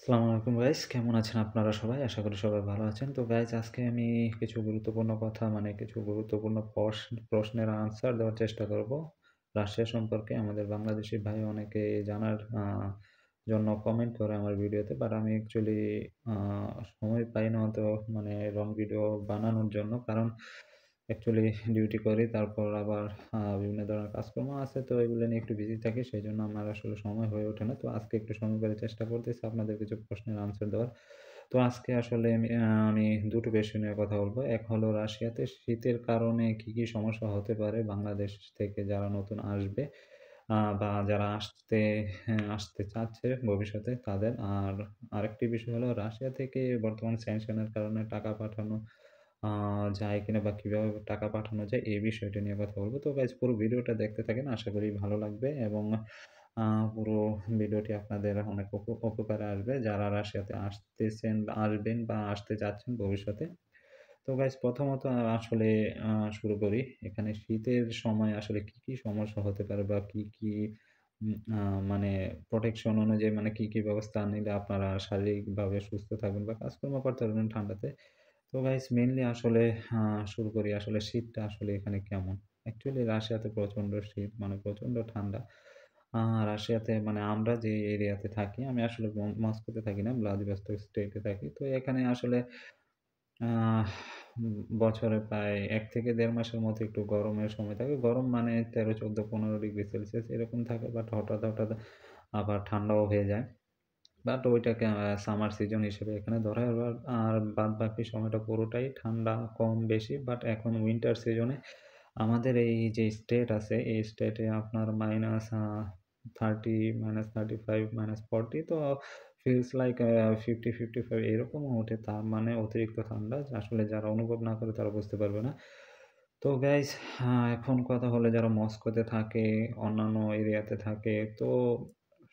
আসসালামু আলাইকুম গাইস, কেমন আছেন আপনারা সবাই? আশা করি সবাই ভালো আছেন। তো গাইস, আজকে আমি কিছু গুরুত্বপূর্ণ কথা কিছু গুরুত্বপূর্ণ প্রশ্নের আনসার দেওয়ার চেষ্টা করব। রাশিয়া সম্পর্কে আমাদের বাংলাদেশী ভাই অনেকে জানার জন্য কমেন্ট করে আমার ভিডিওতে। বাট আমি অ্যাকচুয়ালি আ সময় পাই না অত লং ভিডিও বানানোর জন্য। কারণ অ্যাকচুয়ালি ডিউটি করি, তারপর আবার বিভিন্ন ধরনের কাজকর্ম আছে। তো এগুলো নিয়ে একটু বিজি থাকি। সেজন্য আমার আসলে সময় হয়ে ওঠে না। তো আজকে একটু সময় করে চেষ্টা করতেছি আপনাদের কিছু প্রশ্নের আনসার দেওয়ার। তো আজকে আসলে আমি ২ টো বিষয় নিয়ে কথা বলব। এক হলো রাশিয়াতে শীতের কারণে কি সমস্যা হতে পারে বাংলাদেশ থেকে যারা নতুন আসবে বা যারা আসতে চাচ্ছে ভবিষ্যতে তাদের। আর আরেকটি বিষয় হলো রাশিয়া থেকে বর্তমান স্যাংশন এর কারণে টাকা পাঠানো আ যায় কিনা বা কিভাবে টাকা পাঠানো যায় এই বিষয়টা নিয়ে কথা বলব। তো গাইস, পুরো ভিডিওটা দেখতে থাকেন। আশা করি ভালো লাগবে এবং আ পুরো ভিডিওটি আপনাদের অনেক উপকারে আসবে যারা রাশিয়াতে আসবেন বা আসতে চাচ্ছেন ভবিষ্যতে। তো গাইস, প্রথমত আসলে শুরু করি। এখানে শীতের সময় আসলে কি সমস্যা হতে পারে বা কি উম আ মানে প্রোটেকশন অনুযায়ী কি ব্যবস্থা নিলে আপনারা শারীরিকভাবে সুস্থ থাকবেন বা কাজকর্ম করতে পারবেন ঠান্ডাতে। তো গাইস, মেইনলি আসলে আ শুরু করি আসলে শীতটা আসলে এখানে কেমন? অ্যাকচুয়ালি রাশিয়াতে প্রচন্ড শীত, প্রচন্ড ঠান্ডা। আ রাশিয়াতে আমরা যে এরিয়াতে থাকি, আমি আসলে মস্কোতে থাকি না, ভ্লাদিভস্টক স্টেটে থাকি। তো এখানে আসলে আহ বছরে প্রায় ১ থেকে ১.৫ মাসের মতো একটু গরমের সময় থাকে। গরম ১৩, ১৪, ১৫ ডিগ্রি সেলসিয়াস এরকম থাকে। বাট হঠাৎ আবার ঠান্ডাও হয়ে যায়। বাট ওইটাকে সামার সিজন হিসেবে এখানে ধরা হয়। আর বাদবাকি সময়টা পুরোটাই ঠান্ডা কম বেশি। বাট এখন উইন্টার সিজনে আমাদের এই যে স্টেট আছে, এই স্টেটে আপনার -30, -35, -40, তো ফিলস লাইক 50, 55 এরকমও ওঠে। তার মানে অতিরিক্ত ঠান্ডা, যা আসলে যারা অনুভব না করে তারা বুঝতে পারবে না। তো গাইস, এখন কথা হলো যারা মস্কোতে থাকে, অন্যান্য এরিয়াতে থাকে, তো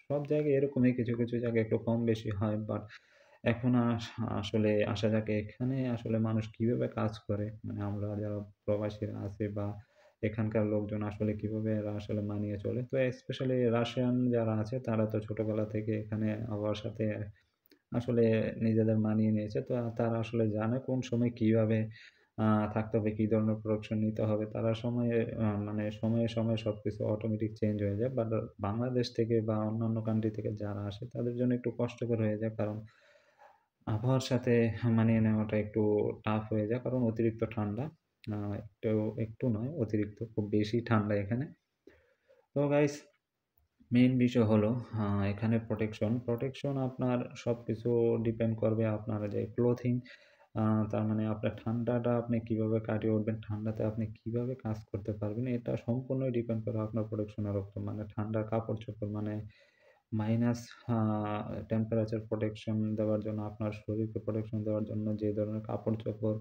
সব জায়গায় এরকমই কিছু জায়গায় একটু কম বেশি হয়। বাট এখন আসলে আসা যাক এখানে আসলে মানুষ কিভাবে কাজ করে? আমরা যারা প্রবাসীরা আছি বা এখানকার লোকজন আসলে কিভাবে এরা আসলে মানিয়ে চলে। তো স্পেশালি রাশিয়ান যারা আছে তারা তো ছোটবেলা থেকে এখানে আবহাওয়ার সাথে আসলে নিজেদের মানিয়ে নিয়েছে। তো তারা আসলে জানে কোন সময় কিভাবে আ থাকতে হবে, কি ধরনের প্রোডাকশন নিতে হবে। তারা সময়ে সময়ে সবকিছু অটোমেটিক চেঞ্জ হয়ে যায়। বাট বাংলাদেশ থেকে বা অন্যান্য কান্ট্রি থেকে যারা আসে তাদের জন্য একটু কষ্টকর হয়ে যায়। কারণ আবহাওয়ার সাথে মানিয়ে নেওয়াটা একটু টাফ হয়ে যায়। কারণ অতিরিক্ত ঠান্ডা। একটু নয়, অতিরিক্ত খুব বেশি ঠান্ডা এখানে। তো গাইস, মেইন বিষয় হলো এখানে প্রোটেকশন। প্রোটেকশন আপনার সবকিছু ডিপেন্ড করবে আপনার যে ক্লথিং, আ তার মানে আপনার ঠান্ডাটা আপনি কিভাবে কাটিয়ে উঠবেন, ঠান্ডাতে আপনি কিভাবে কাজ করতে পারবেন, এটা সম্পূর্ণই ডিপেন্ড করে আপনার প্রোটেকশনের উপর। ঠান্ডার কাপড়-চোপড় মাইনাস আ টেম্পারেচার প্রোটেকশন দেওয়ার জন্য, আপনার শরীরকে প্রোটেকশন দেওয়ার জন্য যে ধরনের কাপড়-চোপড়,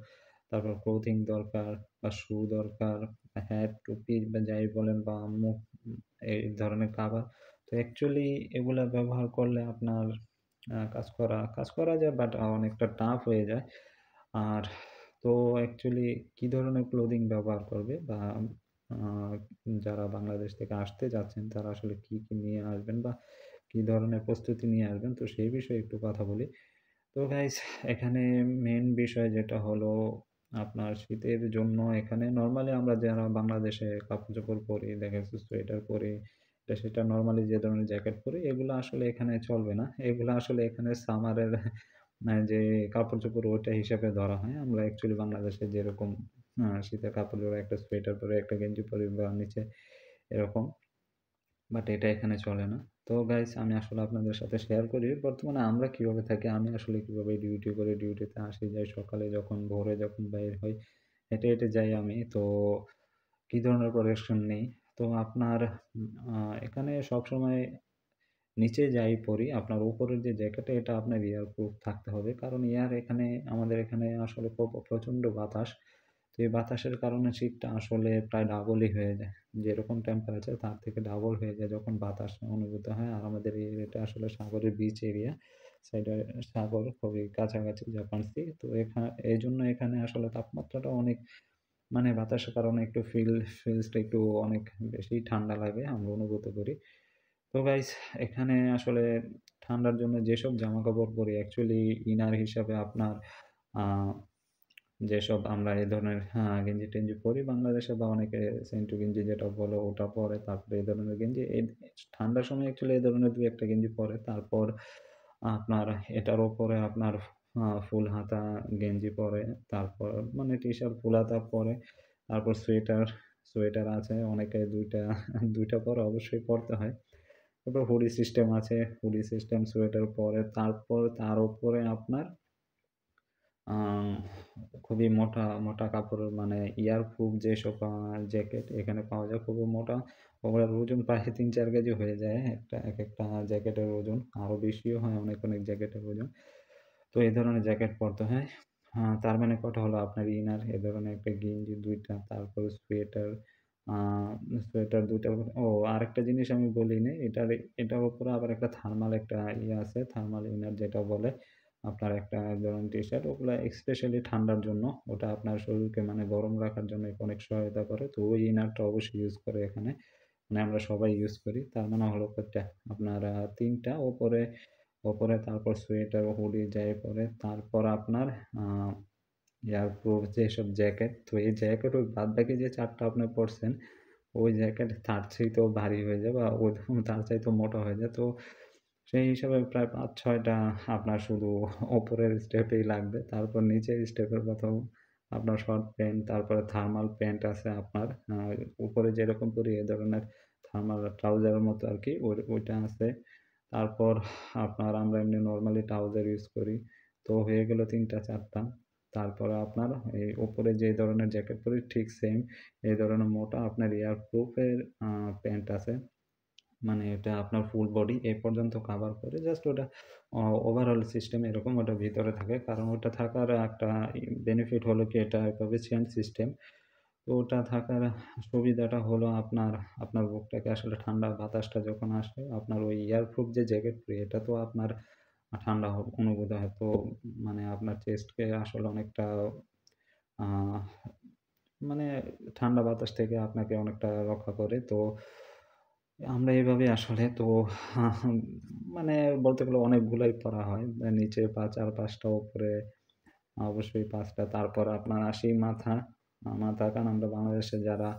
তারপর ক্লোথিং দরকার বা শু দরকার, হ্যাট, টুপি বা যাই বলেন বা মুখ, এই ধরনের কাভার। তো অ্যাকচুয়ালি এগুলা ব্যবহার করলে আপনার কাজ করা যায়, বাট অনেকটা টাফ হয়ে যায়। আর তো অ্যাকচুয়ালি কি ধরনের ক্লোদিং ব্যবহার করবে বা আ যারা বাংলাদেশ থেকে আসতে যাচ্ছেন তারা আসলে কি নিয়ে আসবেন বা কি ধরনের প্রস্তুতি নিয়ে আসবেন, তো সেই বিষয়ে একটু কথা বলি। তো গাইস, এখানে মেইন বিষয় যেটা হলো আপনার শীতের জন্য এখানে নরমালি আমরা যারা বাংলাদেশে কাপড়-চোপড় পরি, দেখা যাচ্ছে সোয়েটার পরি, এটা সেটা নরমালি যে ধরনের জ্যাকেট পরি, এগুলা আসলে এখানে চলবে না। এগুলা আসলে এখানে সামারের যে কাপড়-চোপড় ওইটা হিসেবে ধরা হয়। আমরা অ্যাকচুয়ালি বাংলাদেশে যেরকম শীতের কাপড় পরে একটা সোয়েটার পরে, একটা গেঞ্জি পরি বা নিচে এরকম। বাট এটা এখানে চলে না। তো গাইস, আমি আসলে আপনাদের সাথে শেয়ার করি বর্তমানে আমরা কিভাবে থাকি। আমি আসলে কিভাবে ডিউটি করি, ডিউটিতে আসি যাই সকালে যখন ভোরে যখন বাইর হই, হেঁটে যাই আমি। তো কি ধরনের প্রোটেকশন নেই। তো আপনার আ এখানে সবসময় নিচে যাই পড়ি, আপনার উপরের যে জ্যাকেট এটা আপনার এয়ার প্রুফ থাকতে হবে। কারণ আমাদের এখানে আসলে প্রচন্ড বাতাস। তো এই বাতাসের কারণে শীতটা আসলে প্রায় ডাবলই হয়ে যায়। যেরকম টেম্পারেচার তার থেকে ডাবল হয়ে যায় যখন বাতাস অনুভূত হয়। আর আমাদের এই এরিয়াটা আসলে সাগরের বিচ এরিয়া। সাইডে সাগর খুবই কাছাকাছি জাপান সি। তো এজন্য এখানে আসলে তাপমাত্রাটা অনেক, বাতাসের কারণে একটু ফিলসটা একটু অনেক বেশি ঠান্ডা লাগে আমরা অনুভূত করি। তো গাইস, এখানে আসলে ঠান্ডার জন্য যেসব জামাকাপড় পরি অ্যাকচুয়ালি ইনার হিসাবে আপনার আ যেসব আমরা এই ধরনের গেঞ্জি-টেঞ্জি পরি বাংলাদেশে বা অনেকে সেন্টু গেঞ্জি যেটা বলে ওটা পরে। তারপরে এই ধরনের গেঞ্জি ঠান্ডার সময় অ্যাকচুয়ালি এই ধরনের ২-১ টা গেঞ্জি পরে। তারপর আপনার এটার উপরে আপনার ফুল হাতা গেঞ্জি পরে। তারপর মানে টি-শার্ট ফুল হাতা পরে। তারপর সোয়েটার আছে। অনেকে ২ টা পরে অবশ্যই পড়তে হয়। তারপর হুডি সিস্টেম আছে। হুডি সিস্টেম সোয়েটার পরে। তারপর তার উপরে আপনার আ খুবই মোটা কাপড়ের মানে এয়ার প্রুফ যেসব জ্যাকেট এখানে পাওয়া যায় খুবই মোটা। ওগুলার ওজন প্রায় ৩-৪ কেজি হয়ে যায় একেকটা জ্যাকেটের ওজন। আরো বেশিও হয় অনেক জ্যাকেটের ওজন। তো এই ধরনের জ্যাকেট পরতে হয়। তার মানে কটা হলো আপনার ইনার, এ ধরনের একটা গেঞ্জি ২ টা, তারপরে আ সোয়েটার ২ টা। আরেকটা জিনিস আমি বলিনি। এটার উপরে আবার একটা থার্মাল একটা আছে, থার্মাল ইনার যেটা বলে। আপনার একটা এক ধরনের টি-শার্ট ওগুলা স্পেশালি ঠান্ডার জন্য। ওটা আপনার শরীরকে মানে গরম রাখার জন্য অনেক সহায়তা করে। তো ওই ইনারটা অবশ্যই ইউজ করে এখানে। মানে আমরা সবাই ইউজ করি। তার মানে হলো কয়টা? আপনার ৩ টা ওপরে তারপর সোয়েটার, হুডি যাই পরে। তারপর আপনার আ এয়ারপ্রুফ যেসব জ্যাকেট, তো এই জ্যাকেট ওই বাদবাকি যে ৪ টা আপনি পড়ছেন, ওই জ্যাকেট তার চাইতেও ভারী হয়ে যায় বা তার চাইতেও মোটা হয়ে যায়। তো সেই হিসাবে প্রায় ৫-৬ টা আপনার শুধু উপরের স্টেপেই লাগবে। তারপর নিচের স্টেপের কথাও আপনার শর্ট প্যান্ট, তারপরে থার্মাল প্যান্ট আছে আপনার। উপরে যেরকম পরি এ ধরনের থার্মাল ট্রাউজারের মতো আরকি ওইটা আছে। তারপর আপনার আমরা এমনি নরমালি ট্রাউজার ইউজ করি। তো হয়ে গেল ৩ টা ৪ টা। তারপরে আপনার এই উপরে যে ধরনের জ্যাকেট পরি ঠিক সেম এই ধরনের মোটা আপনার এয়ারপ্রুফ এর প্যান্ট আছে। মানে এটা আপনার ফুল বডি এ পর্যন্ত কাভার করে। জাস্ট ওটা ওভারঅল সিস্টেম এরকম ওটার ভিতরে থাকে। কারণ ওটা থাকার একটা বেনিফিট হলো কি এটা এভাবে চেইন সিস্টেম। তো ওটা থাকার সুবিধাটা হলো আপনার বুকটাকে আসলে ঠান্ডা বাতাসটা যখন আসে আপনার ওই এয়ারপ্রুফ যে জ্যাকেট পরি এটা তো আপনার ঠান্ডা অনুভূত হয়। তো মানে আপনার চেস্টকে আসলে অনেকটা আ মানে ঠান্ডা বাতাস থেকে আপনাকে অনেকটা রক্ষা করে। তো আমরা এভাবে আসলে তো মানে বলতে গেলে অনেকগুলাই পড়া হয়। নিচে ৪-৫ টা উপরে অবশ্যই ৫ টা। তারপর আপনার আসি মাথা। মাথা কারণ আমরা বাংলাদেশে যারা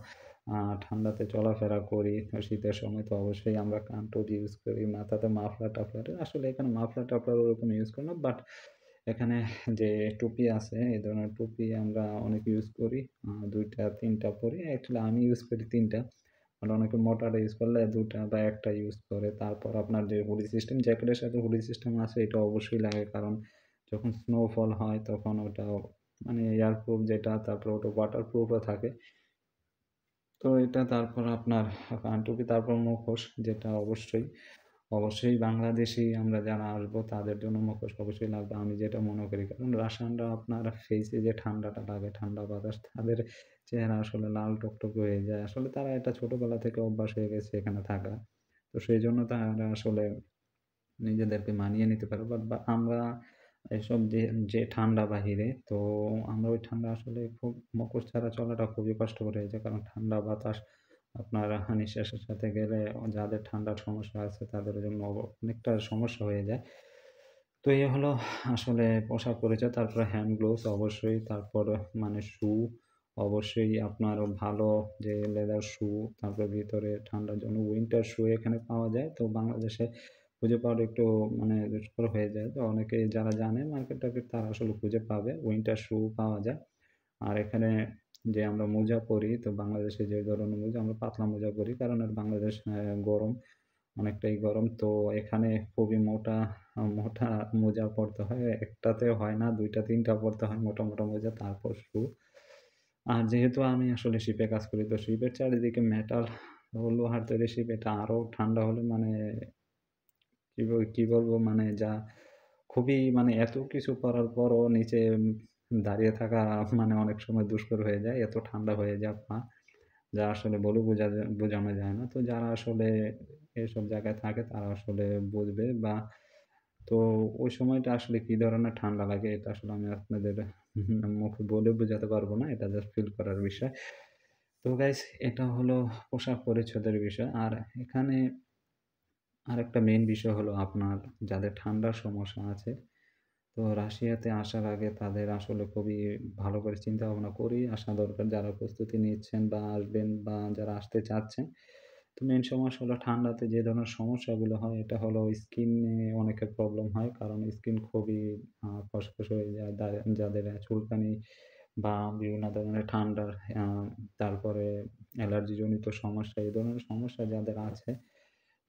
আ ঠান্ডাতে চলাফেরা করি, শীতের সময় তো অবশ্যই আমরা কান-টুপি ইউজ করি। মাথাতে মাফলার-টাফলার আসলে এখানে মাফলার-টাফলার ওরকম ইউজ করি না। বাট এখানে যে টুপি আছে, এই ধরনের টুপি আমরা অনেক ইউজ করি। ২ টা ৩ টা পরি। অ্যাকচুয়ালি আমি ইউজ করি ৩ টা। আর অনেকে মোটাটা ইউজ করলে ২ টা বা ১ টা ইউজ করে। তারপর আপনার যে হুডি সিস্টেম, জ্যাকেটের সাথে হুডি সিস্টেম আছে এটা অবশ্যই লাগে। কারণ যখন স্নোফল হয় তখন ওটাও মানে এয়ারপ্রুফ যেটা তারপর ওটা ওয়াটারপ্রুফও থাকে। তো এটা তারপর আপনার টুপি তারপর মুখোশ যেটা অবশ্যই বাংলাদেশী আমরা যারা আসবো তাদের জন্য মুখোশ অবশ্যই লাগবে। আমি যেটা মনে করি। কারণ রাশিয়ানরা আপনার ফেইসে যে ঠান্ডাটা লাগে, ঠান্ডা বাতাস তাদের চেহারা আসলে লাল টকটকে হয়ে যায়। আসলে তারা এটা ছোটবেলা থেকে অভ্যাস হয়ে গেছে এখানে থাকা। তো সেইজন্য তারা আসলে নিজেদেরকে মানিয়ে নিতে পারে। বা আমরা এসব যে ঠান্ডা বাহিরে, তো আমরা ওই ঠান্ডা আসলে খুব মুখোশ ছাড়া চলাটা খুবই কষ্টকর হয়ে যায়। কারণ ঠান্ডা বাতাস আপনার নিঃশ্বাসের সাথে গেলে যাদের ঠান্ডার সমস্যা আছে তাদের জন্য অনেকটা সমস্যা হয়ে যায়। তো এই হলো আসলে পোশাক পরিচয়। তারপরে হ্যান্ড গ্লোভস অবশ্যই। তারপর মানে অবশ্যই আপনার ভালো যে লেদার শু, তারপরে ভিতরে ঠান্ডার জন্য উইন্টার শু এখানে পাওয়া যায়। তো বাংলাদেশে খুঁজে পাওয়াটা একটু মানে দুষ্কর হয়ে যায়। তো অনেকে যারা জানে মার্কেট-টার্কেট তারা আসলে খুঁজে পাবে। উইন্টার শু পাওয়া যায়। আর এখানে যে আমরা মোজা পরি, তো বাংলাদেশে যে ধরনের মোজা আমরা পাতলা মোজা পরি। কারণ বাংলাদেশ গরম, অনেকটাই গরম। তো এখানে খুবই মোটা মোজা পরতে হয়। একটাতে হয় না ২ টা ৩ টা পরতে হয় মোটা মোজা তারপর শু। আর যেহেতু আমি আসলে শিপে কাজ করি, তো শিপের চারিদিকে মেটাল ও লোহার তৈরি শিপ এটা আরো ঠান্ডা হলে মানে কি বলবো মানে খুবই মানে এত কিছু করার পরও নিচে দাঁড়িয়ে থাকা মানে অনেক সময় দুষ্কর হয়ে যায়। এত ঠান্ডা হয়ে যায় যা আসলে বলে বোঝানো যায় না। তো যারা আসলে এসব জায়গায় থাকে তারা আসলে বুঝবে বা তো ওই সময়টা আসলে কি ধরনের ঠান্ডা লাগে এটা আসলে আমি আপনাদের মুখে বলে বোঝাতে পারব না। এটা জাস্ট ফিল করার বিষয়। তো গাইস এটা হলো পোশাক পরিচ্ছদের বিষয়। আর এখানে আরেকটা মেইন বিষয় হলো আপনার যাদের ঠান্ডার সমস্যা আছে, তো রাশিয়াতে আসার আগে তাদের আসলে খুবই ভালো করে চিন্তা ভাবনা করেই আসা দরকার। যারা প্রস্তুতি নিচ্ছেন বা আসবেন বা যারা আসতে চাচ্ছেন। তো মেইন সমস্যা হলো ঠান্ডাতে যে ধরনের সমস্যাগুলো হয় এটা হলো স্কিনে অনেকের প্রবলেম হয়। কারণ স্কিন খুবই খসখস হয়ে যায়। যাদের চুলকানি বা বিভিন্ন ধরনের ঠান্ডার আ তারপরে অ্যালার্জিজনিত সমস্যা, এই ধরনের সমস্যা যাদের আছে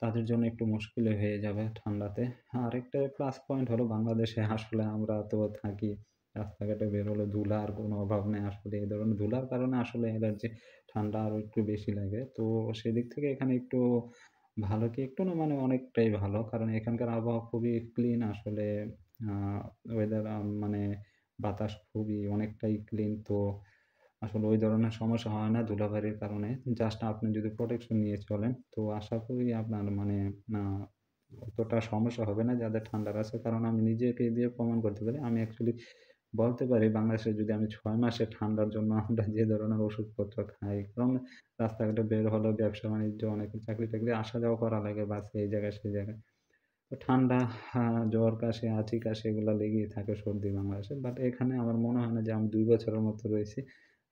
তাদের জন্য একটু মুশকিলই হয়ে যাবে ঠান্ডাতে। আরেকটা প্লাস পয়েন্ট হলো বাংলাদেশে আসলে আমরা তো থাকি, রাস্তাঘাটে বের হলে ধুলার কোনো অভাব নেই আসলে। এই ধরনের ধুলার কারণে আসলে অ্যালার্জি ঠান্ডা আরো একটু বেশি লাগে। তো সেদিক থেকে এখানে একটু ভালো কি একটু না মানে অনেকটাই ভালো। কারণ এখানকার আবহাওয়া খুবই ক্লিন আসলে আ ওয়েদার মানে বাতাস খুবই অনেকটাই ক্লিন। তো আসলে ওই ধরনের সমস্যা হয় না ধুলাবালির কারণে। জাস্ট আপনি যদি প্রোটেকশন নিয়ে চলেন, তো আশা করি আপনার মানে আ অতটা সমস্যা হবে না যাদের ঠান্ডার আছে। কারণ আমি নিজেকে দিয়ে প্রমাণ করতে পারি। আমি অ্যাকচুয়ালি বলতে পারি বাংলাদেশে যদি আমি ৬ মাসে ঠান্ডার জন্য আমরা যে ধরনের ওষুধপত্র খাই, কারণ রাস্তাঘাটে বের হলে ব্যবসা-বাণিজ্য অনেকের চাকরি-টাকরি আসা যাওয়া করা লাগে বাসে এই জায়গায় সেই জায়গায়। তো ঠান্ডা, জ্বর, কাশি, হাঁচি, কাশি এগুলা লেগেই থাকে সর্দি বাংলাদেশে। বাট এখানে আমার মনে হয় না যে আমি ২ বছরের মতো রয়েছি।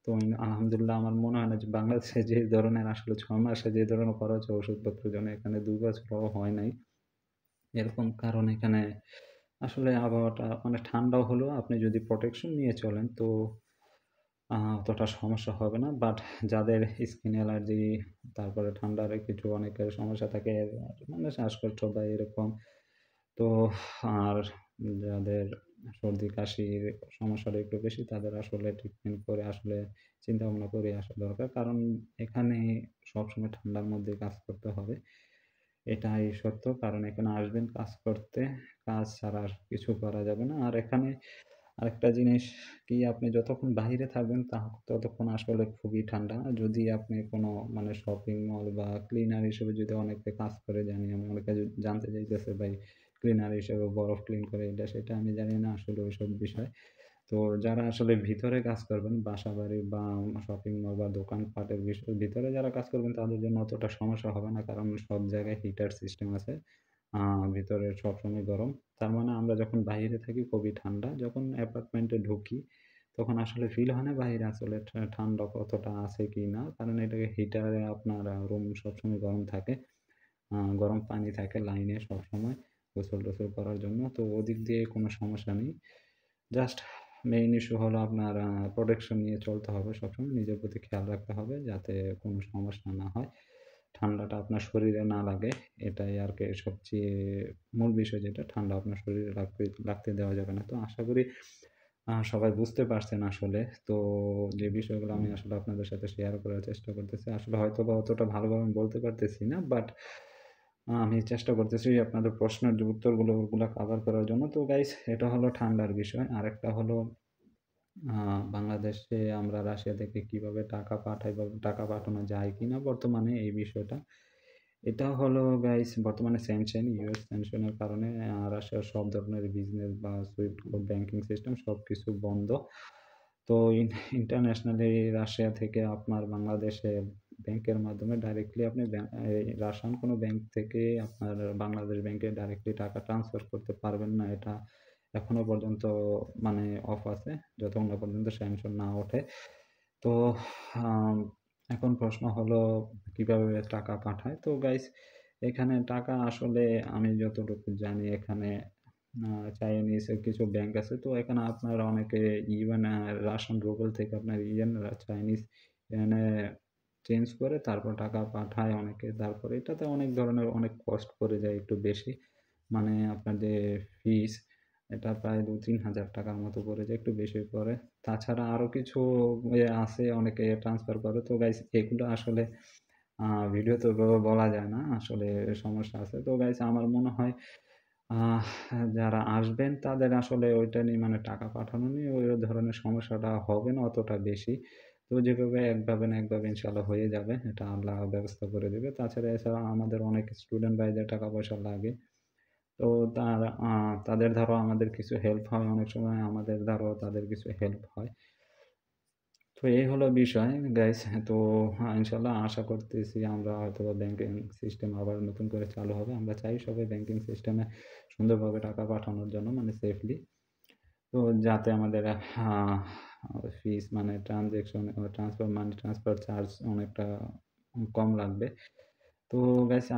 তো আলহামদুলিল্লাহ আমার মনে হয় না যে বাংলাদেশে যে ধরনের আসলে ৬ মাসে যে ধরনের খরচ হয় ওষুধপত্রের জন্য এখানে ২ বছরও হয় নাই। এরকম কারণ এখানে আসলে আবহাওয়াটা মানে ঠান্ডাও হলেও আপনি যদি প্রোটেকশন নিয়ে চলেন তো অতটা সমস্যা হবে না। বাট যাদের স্কিন অ্যালার্জি, তারপরে ঠান্ডার কিছু অনেকের সমস্যা থাকে মানে শ্বাসকষ্ট বা এরকম। তো আর যাদের সর্দি কাশির সমস্যাটা একটু বেশি তাদের আসলে ট্রিটমেন্ট করে আসলে চিন্তা ভাবনা করে আসা দরকার। কারণ এখানে সবসময় ঠান্ডার মধ্যে কাজ করতে হবে। এটাই সত্য। কারণ এখানে আসবেন কাজ করতে। কাজ ছাড়া আর কিছু করা যাবে না। আর এখানে আরেকটা জিনিস কি আপনি যতক্ষণ বাহিরে থাকবেন ততক্ষণ আসলে খুবই ঠান্ডা। যদি আপনি কোনো মানে শপিং মল বা ক্লিনার হিসেবে যদি অনেকে কাজ করে জানি আমি অনেকে জানতে চাইতেছে ভাই ক্লিনার হিসেবে বরফ ক্লিন করে এটা সেটা আমি জানি না আসলে ওইসব বিষয়। তো যারা আসলে ভিতরে কাজ করবেন বাসাবাড়ি বা শপিং মল বা দোকানপাটের ভিতরে যারা কাজ করবেন তাদের জন্য অতটা সমস্যা হবে না। কারণ সব জায়গায় হিটার সিস্টেম আছে। আ ভিতরে সবসময় গরম। তার মানে আমরা যখন বাহিরে থাকি খুবই ঠান্ডা। যখন অ্যাপার্টমেন্টে ঢুকি তখন আসলে ফিল হয় না বাহিরে আসলে ঠান্ডা কতটা আছে কিনা। কারণ এটাকে হিটারে আপনার রুম সবসময় গরম থাকে। গরম পানি থাকে লাইনে সবসময় গোসল-টোসল করার জন্য। তো ওদিক দিয়ে কোনো সমস্যা নেই। জাস্ট মেইন ইস্যু হলো আপনার প্রোটেকশন নিয়ে চলতে হবে সবসময়। নিজের প্রতি খেয়াল রাখতে হবে যাতে কোনো সমস্যা না হয়। ঠান্ডাটা আপনার শরীরে না লাগে। এটাই আরকি সবচেয়ে মূল বিষয় যেটা ঠান্ডা আপনার শরীরে লাগতে দেওয়া যাবে না। তো আশা করি সবাই বুঝতে পারছেন আসলে। তো যে বিষয়গুলো আমি আসলে আপনাদের সাথে শেয়ার করার চেষ্টা করতেছি। আসলে হয়তোবা অতটা ভালোভাবে আমি বলতে পারতেছি না। বাট আমি চেষ্টা করতেছি আপনাদের প্রশ্নের যে উত্তরগুলো ওগুলা কভার করার জন্য। তো গাইস এটা হলো ঠান্ডার বিষয়। আরেকটা হলো আ বাংলাদেশে আমরা রাশিয়া থেকে কিভাবে টাকা পাঠাই বা টাকা পাঠানো যায় কিনা বর্তমানে এই বিষয়টা। এটা হলো গাইস বর্তমানে স্যানশন, ইউএস স্যানশনের কারণে রাশিয়ার সব ধরনের বিজনেস বা সুইফট কোড ব্যাংকিং সিস্টেম সবকিছু বন্ধ। তো ইন্টারন্যাশনালি রাশিয়া থেকে আপনার বাংলাদেশে ব্যাংকের মাধ্যমে ডাইরেক্টলি আপনি এই রাশিয়ান কোনো ব্যাংক থেকে আপনার বাংলাদেশ ব্যাংকে ডাইরেক্টলি টাকা ট্রান্সফার করতে পারবেন না। এটা এখনো পর্যন্ত মানে অফ আছে। যতক্ষণ না পর্যন্ত স্যাংশন না ওঠে। তো আম এখন প্রশ্ন হলো কিভাবে টাকা পাঠায়? তো গাইস এখানে টাকা আসলে আমি যতটুকু জানি এখানে আ চাইনিজ এর কিছু ব্যাংক আছে। তো এখানে আপনারা অনেকে ইউয়ান রাশিয়ান রুবেল থেকে আপনার চাইনিজ ইয়েনে চেঞ্জ করে তারপর টাকা পাঠায় অনেকে। তারপরে এটাতে অনেক ধরনের অনেক কস্ট পড়ে যায় একটু বেশি। মানে আপনার যে ফিস এটা প্রায় ২-৩ হাজার টাকার মতো পড়ে যায়, একটু বেশি পড়ে। তাছাড়া আরো কিছু আছে অনেকে ট্রান্সফার করে। তো গাইস এগুলো আসলে আ ভিডিওতে ওভাবে বলা যায় না। আসলে সমস্যা আছে। তো গাইস আমার মনে হয় আহ যারা আসবেন তাদের আসলে ওইটা নিয়ে মানে টাকা পাঠানো নিয়ে ওই ধরনের সমস্যাটা হবে না অতটা বেশি। তো যেভাবে একভাবে না একভাবে ইনশাআল্লাহ হয়ে যাবে। এটা আল্লাহ ব্যবস্থা করে দিবে। তাছাড়া এছাড়া আমাদের অনেক স্টুডেন্ট ভাইদের টাকা পয়সা লাগে। তো তাদের দ্বারাও আমাদের কিছু হেল্প হয়। অনেক সময় আমাদের দ্বারাও তাদের কিছু হেল্প হয়। তো এই হলো বিষয় গাইস। তো ইনশাআল্লাহ আশা করতেছি আমরা হয়তোবা ব্যাংকিং সিস্টেম আবার নতুন করে চালু হবে। আমরা চাই সবাই ব্যাংকিং সিস্টেমে সুন্দরভাবে টাকা পাঠানোর জন্য মানে সেফলি। তো যাতে আমাদের আ ফিস মানে transaction transfer money transfer charge অনেকটা কম লাগবে। তো গাইস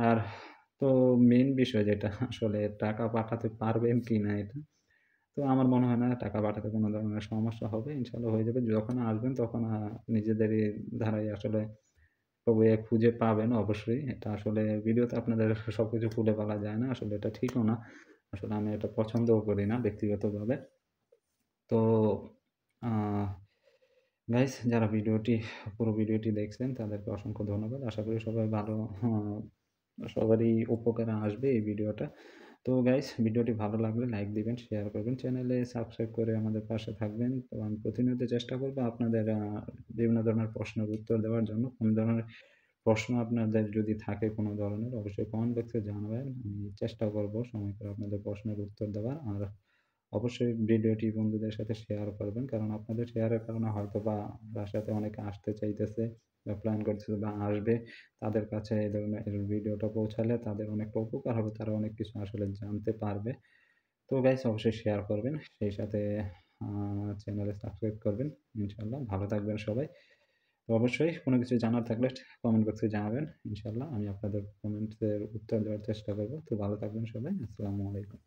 তো মেইন বিষয় যেটা আসলে টাকা পাঠাতে পারবেন কিনা এটা। তো আমার মনে হয় না টাকা পাঠাতে কোনো ধরনের সমস্যা হবে। ইনশাআল্লাহ হয়ে যাবে। যখন আসবেন তখন নিজেদেরই ধারায় আসলে ওয়ে খুঁজে পাবেন অবশ্যই। এটা আসলে ভিডিওতে আপনাদের সবকিছু খুলে বলা যায় না। আসলে এটা ঠিকও না। আসলে আমি এটা পছন্দও করি না ব্যক্তিগতভাবে। তো আ গাইস যারা পুরো ভিডিওটি দেখছেন তাদেরকে অসংখ্য ধন্যবাদ। আশা করি সবাই ভালো সবারই উপকারে আসবে এই ভিডিওটা। তো গাইস ভিডিওটি ভালো লাগলে লাইক দিবেন, শেয়ার করবেন, চ্যানেলে সাবস্ক্রাইব করে আমাদের পাশে থাকবেন। তো আমি প্রতিনিয়ত চেষ্টা করব আপনাদের বিভিন্ন ধরনের প্রশ্নের উত্তর দেওয়ার জন্য। কোন ধরনের প্রশ্ন আপনাদের যদি থাকে কোন ধরনের অবশ্যই কমেন্ট বক্সে জানাবেন। আমি চেষ্টা করব সময় করে আপনাদের প্রশ্নের উত্তর দেওয়ার। আর অবশ্যই ভিডিওটি বন্ধুদের সাথে শেয়ার করবেন। কারণ আপনাদের শেয়ারের কারণে হয়তোবা বাসাতে অনেকে আসতে চাইতেছে বা প্ল্যান করতেছে বা আসবে। তাদের কাছে এই ধরনের ভিডিওটা পৌঁছালে তাদের অনেকটা উপকার হবে। তারা অনেক কিছু আসলে জানতে পারবে। তো গাইস অবশ্যই শেয়ার করবেন। সেই সাথে আ চ্যানেলে সাবস্ক্রাইব করবেন। ইনশাআল্লাহ ভালো থাকবেন সবাই। তো অবশ্যই কোনো কিছু জানার থাকলে কমেন্ট বক্সে জানাবেন। ইনশাআল্লাহ আমি আপনাদের কমেন্টসের উত্তর দেওয়ার চেষ্টা করব। তো ভালো থাকবেন সবাই। আসসালামু আলাইকুম।